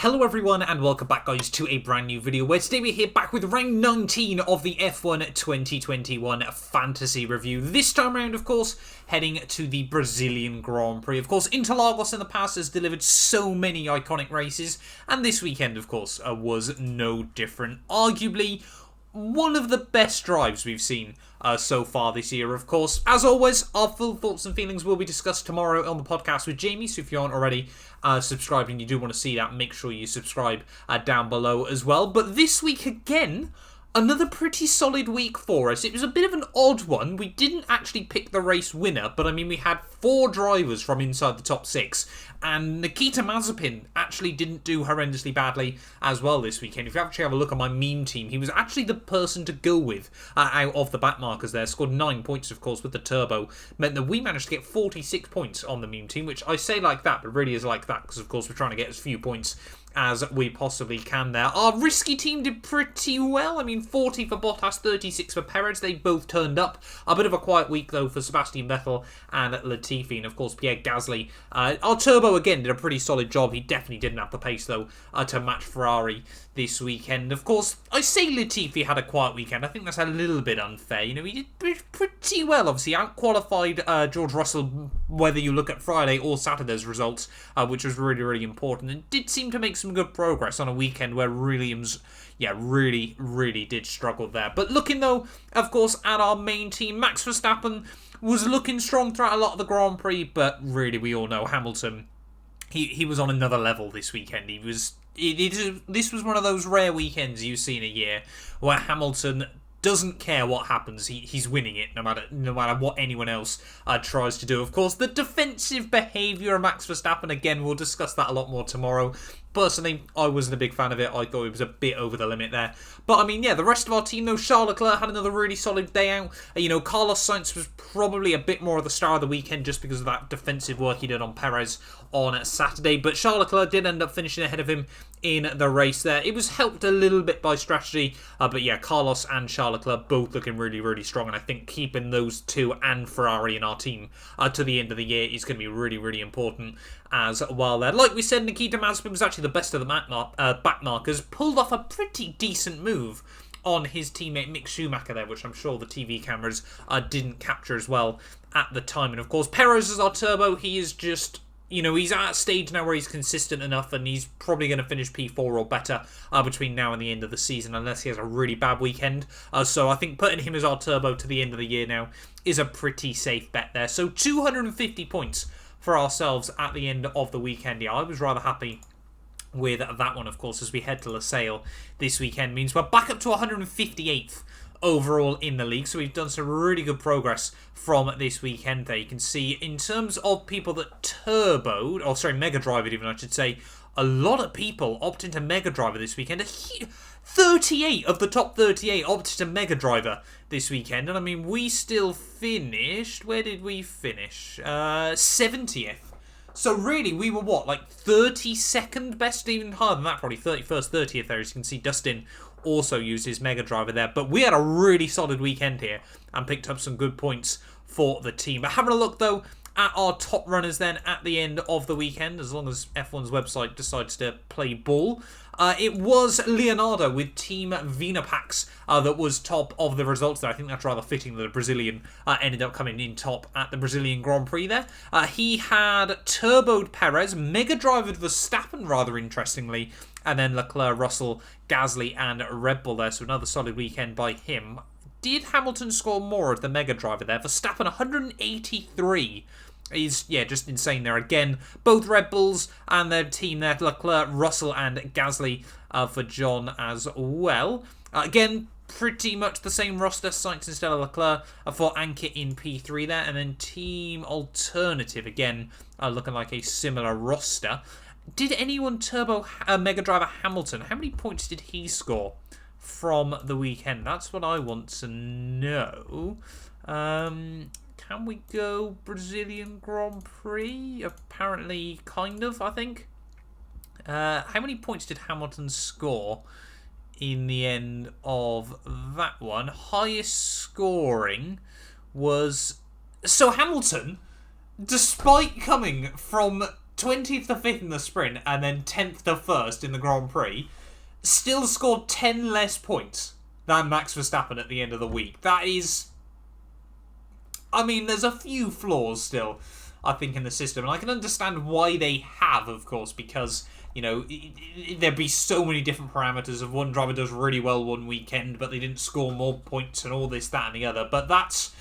Hello everyone and welcome back guys to a brand new video where today we're here back with round 19 of the F1 2021 Fantasy Review. This time around of course heading to the Brazilian Grand Prix. Of course Interlagos in the past has delivered so many iconic races and this weekend of course was no different. Arguably one of the best drives we've seen so far this year, of course. As always, our full thoughts and feelings will be discussed tomorrow on the podcast with Jamie, so if you aren't already subscribed and you do want to see that, make sure you subscribe down below as well. But this week again, another pretty solid week for us. It was a bit of an odd one. We didn't actually pick the race winner, but I mean we had 4 drivers from inside the top 6, and Nikita Mazepin actually didn't do horrendously badly as well this weekend. If you actually have a look at my meme team, he was actually the person to go with out of the backmarkers there. Scored 9 points, of course, with the turbo. Meant that we managed to get 46 points on the meme team, which I say like that, but really is like that, because of course we're trying to get as few points as we possibly can there. Our risky team did pretty well. I mean, 40 for Bottas, 36 for Perez. They both turned up. A bit of a quiet week, though, for Sebastian Vettel and Latifi. And, of course, Pierre Gasly. Our turbo, again, did a pretty solid job. He definitely didn't have the pace, though, to match Ferrari this weekend. Of course, I say Latifi had a quiet weekend. I think that's a little bit unfair. You know, he did pretty well. Obviously, out-qualified George Russell, whether you look at Friday or Saturday's results, which was really, really important. And did seem to make some good progress on a weekend where Williams, really did struggle there. But looking, though, of course, at our main team, Max Verstappen was looking strong throughout a lot of the Grand Prix, but really, we all know Hamilton, he was on another level this weekend. This was one of those rare weekends you see in a year where Hamilton doesn't care what happens. He's winning it no matter what anyone else tries to do. Of course, the defensive behaviour of Max Verstappen, again, we'll discuss that a lot more tomorrow. Personally, I wasn't a big fan of it. I thought it was a bit over the limit there. But, I mean, yeah, the rest of our team, though, Charles Leclerc had another really solid day out. You know, Carlos Sainz was probably a bit more of the star of the weekend just because of that defensive work he did on Perez on Saturday. But Charles Leclerc did end up finishing ahead of him in the race there. It was helped a little bit by strategy. But, yeah, Carlos and Charles Leclerc both looking really, really strong. And I think keeping those two and Ferrari in our team to the end of the year is going to be really, really important as well there. Like we said, Nikita Mazepin was actually the best of the backmarkers, pulled off a pretty decent move on his teammate Mick Schumacher there, which I'm sure the TV cameras didn't capture as well at the time. And of course, Perez is our turbo. He is just, you know, he's at a stage now where he's consistent enough and he's probably going to finish P4 or better between now and the end of the season, unless he has a really bad weekend. So I think putting him as our turbo to the end of the year now is a pretty safe bet there. So 250 points for ourselves at the end of the weekend. Yeah, I was rather happy with that one, of course, as we head to Loadcell this weekend. Means we're back up to 158th overall in the league, so we've done some really good progress from this weekend there. You can see in terms of people that turboed, Mega Driver even I should say, a lot of people opted to Mega Driver this weekend. 38 of the top 38 opted to Mega Driver this weekend. And I mean, we still finished... Where did we finish? 70th. So really, we were what? Like 32nd best? Even higher than that, probably 31st, 30th there. As you can see, Dustin also used his Mega Driver there. But we had a really solid weekend here and picked up some good points for the team. But having a look, though, at our top runners then at the end of the weekend, as long as F1's website decides to play ball. It was Leonardo with Team Vinapax that was top of the results there. I think that's rather fitting that the Brazilian ended up coming in top at the Brazilian Grand Prix there. He had turboed Perez, Mega Drivered Verstappen rather interestingly, and then Leclerc, Russell, Gasly and Red Bull there. So another solid weekend by him. Did Hamilton score more of the Mega Driver there? Verstappen 183. He's, just insane there again. Both Red Bulls and their team there, Leclerc, Russell and Gasly for John as well. Again, pretty much the same roster, Sainz instead of Leclerc for Anke in P3 there. And then Team Alternative, again, looking like a similar roster. Did anyone turbo Mega Driver Hamilton? How many points did he score from the weekend? That's what I want to know. Can we go Brazilian Grand Prix? Apparently, kind of, I think. How many points did Hamilton score in the end of that one? Highest scoring was... So Hamilton, despite coming from 20th to 5th in the sprint and then 10th to 1st in the Grand Prix, still scored 10 less points than Max Verstappen at the end of the week. That is... I mean, there's a few flaws still, I think, in the system. And I can understand why they have, of course, because, you know, there'd be so many different parameters of one driver does really well one weekend, but they didn't score more points and all this, that, and the other. But that's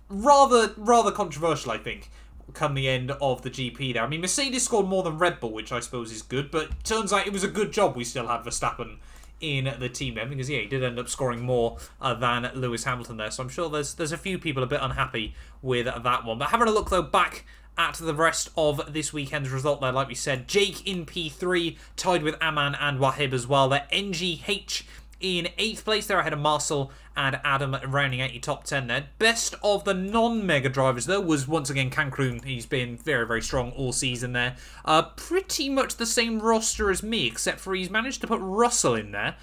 rather controversial, I think, come the end of the GP there. I mean, Mercedes scored more than Red Bull, which I suppose is good, but turns out it was a good job we still had Verstappen in the team then, because, yeah, he did end up scoring more than Lewis Hamilton there, so I'm sure there's a few people a bit unhappy with that one. But having a look, though, back at the rest of this weekend's result there, like we said, Jake in P3, tied with Aman and Wahib as well. They're NGH in 8th place there, ahead of Marcel and Adam, rounding out your top 10 there. Best of the non-Mega drivers, though, was once again Cancun. He's been very, very strong all season there. Pretty much the same roster as me, except for he's managed to put Russell in there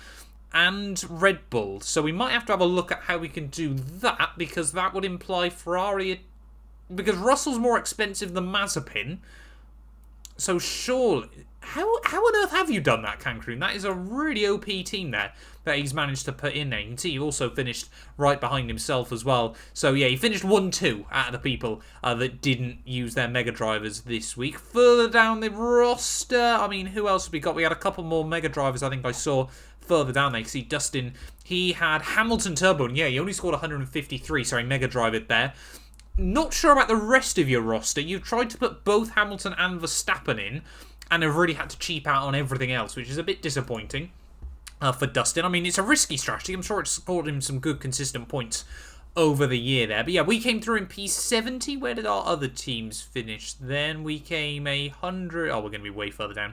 and Red Bull. So we might have to have a look at how we can do that, because that would imply Ferrari... Because Russell's more expensive than Mazepin. So surely... How on earth have you done that, Cancun? That is a really OP team there that he's managed to put in there. You can see he also finished right behind himself as well. So yeah, he finished 1-2 out of the people that didn't use their Mega drivers this week. Further down the roster, I mean, who else have we got? We had a couple more Mega drivers I think I saw further down there. You can see Dustin, he had Hamilton Turbo, and yeah, he only scored 153, sorry, Mega drive it there. Not sure about the rest of your roster. You've tried to put both Hamilton and Verstappen in, and have really had to cheap out on everything else, which is a bit disappointing for Dustin. I mean, it's a risky strategy. I'm sure it's scored him some good, consistent points over the year there. But yeah, we came through in P70. Where did our other teams finish then? We came 100... Oh, we're going to be way further down.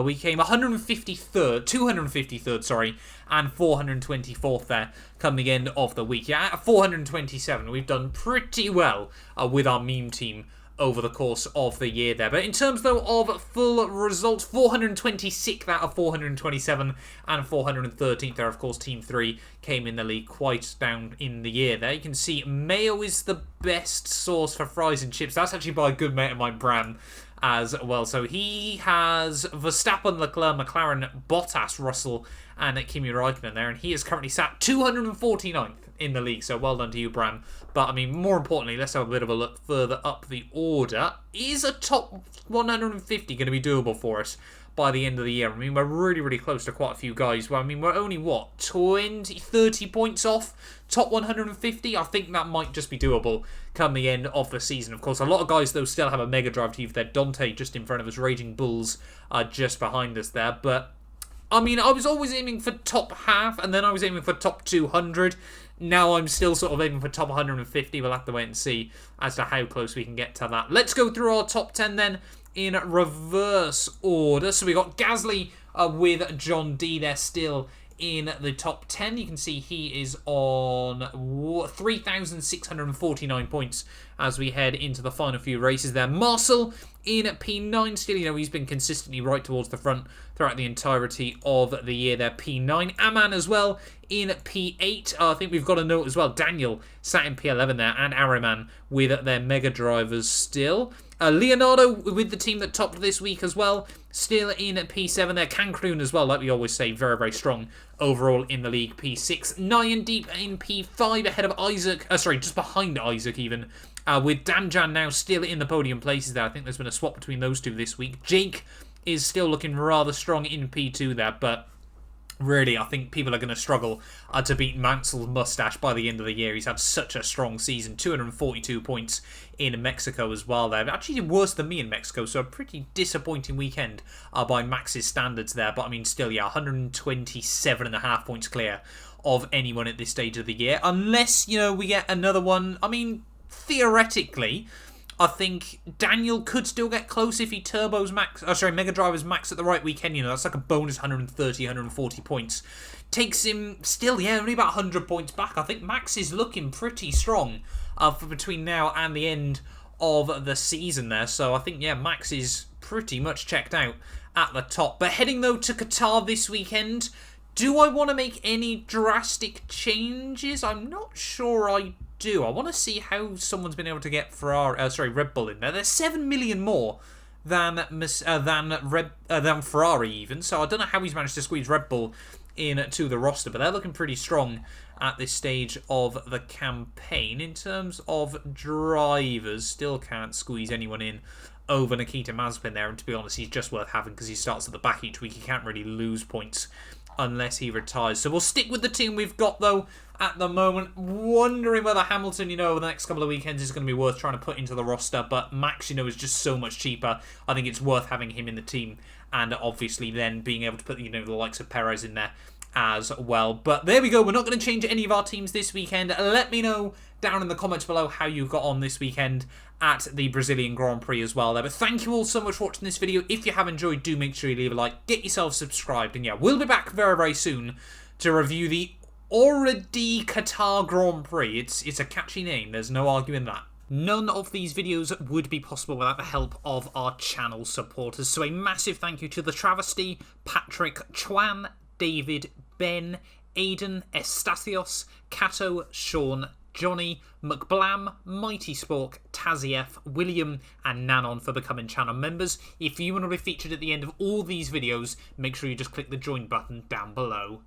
We came 253rd, sorry, and 424th there come the end of the week. Yeah, at 427, we've done pretty well with our meme team over the course of the year there. But in terms, though, of full results, 426th out of 427 and 413th there. Of course, Team 3 came in the league quite down in the year there. You can see Mayo is the best source for fries and chips. That's actually by a good mate of mine, Bram, as well. So he has Verstappen, Leclerc, McLaren, Bottas, Russell, and Kimi Räikkönen there. And he is currently sat 249th in the league. So well done to you, Bram. But, I mean, more importantly, let's have a bit of a look further up the order. Is a top 150 going to be doable for us by the end of the year? I mean, we're really, really close to quite a few guys. Well, I mean, we're only, what, 20, 30 points off top 150? I think that might just be doable come the end of the season. Of course, a lot of guys, though, still have a Mega Drive to use there. Dante just in front of us, Raging Bulls just behind us there. But, I mean, I was always aiming for top half, and then I was aiming for top 200. Now I'm still sort of aiming for top 150. We'll have to wait and see as to how close we can get to that. Let's go through our top 10 then in reverse order. So we got Gasly with John D there still in the top 10. You can see he is on 3,649 points as we head into the final few races there. Marcel in P9 still, you know, he's been consistently right towards the front throughout the entirety of the year there. P9. Aman as well in P8. I think we've got a note as well. Daniel sat in P11 there, and Ariman with their Mega drivers still. Leonardo with the team that topped this week as well, still in P7 there. Cancun as well, like we always say, very, very strong overall in the league. P6. Nyan Deep in P5 ahead of Isaac, just behind Isaac even, with Danjan now still in the podium places there. I think there's been a swap between those two this week. Jake is still looking rather strong in P2 there, but really, I think people are going to struggle to beat Mansell's mustache by the end of the year. He's had such a strong season, 242 points in Mexico as well there. Actually did worse than me in Mexico, so a pretty disappointing weekend by Max's standards there. But I mean, still, yeah, 127.5 points clear of anyone at this stage of the year. Unless, you know, we get another one. I mean, theoretically, I think Daniel could still get close if he turbos Max. Mega Driver's Max at the right weekend. You know, that's like a bonus 130, 140 points. Takes him still, yeah, only about 100 points back. I think Max is looking pretty strong for between now and the end of the season there. So I think, yeah, Max is pretty much checked out at the top. But heading, though, to Qatar this weekend, do I want to make any drastic changes? I'm not sure I do. I want to see how someone's been able to get Red Bull in there. There's 7 million more than Ferrari even. So I don't know how he's managed to squeeze Red Bull into the roster, but they're looking pretty strong at this stage of the campaign. In terms of drivers, still can't squeeze anyone in over Nikita Mazepin there, and to be honest, he's just worth having because he starts at the back each week. He can't really lose points unless he retires. So we'll stick with the team we've got, though, at the moment. Wondering whether Hamilton, over the next couple of weekends is going to be worth trying to put into the roster, but Max, is just so much cheaper. I think it's worth having him in the team, and obviously then being able to put, the likes of Perez in there as well. But there we go. We're not going to change any of our teams this weekend. Let me know down in the comments below how you got on this weekend at the Brazilian Grand Prix as well there. But thank you all so much for watching this video. If you have enjoyed, do make sure you leave a like, get yourself subscribed, and yeah, we'll be back very, very soon to review the already Qatar Grand Prix. It's a catchy name, there's no arguing that. None of these videos would be possible without the help of our channel supporters. So a massive thank you to The Travesty, Patrick, Chuan, David, Ben, Aidan, Estacios, Cato, Sean, Johnny, McBlam, Mighty Spork, Tazief, William, and Nanon for becoming channel members. If you want to be featured at the end of all these videos, make sure you just click the join button down below.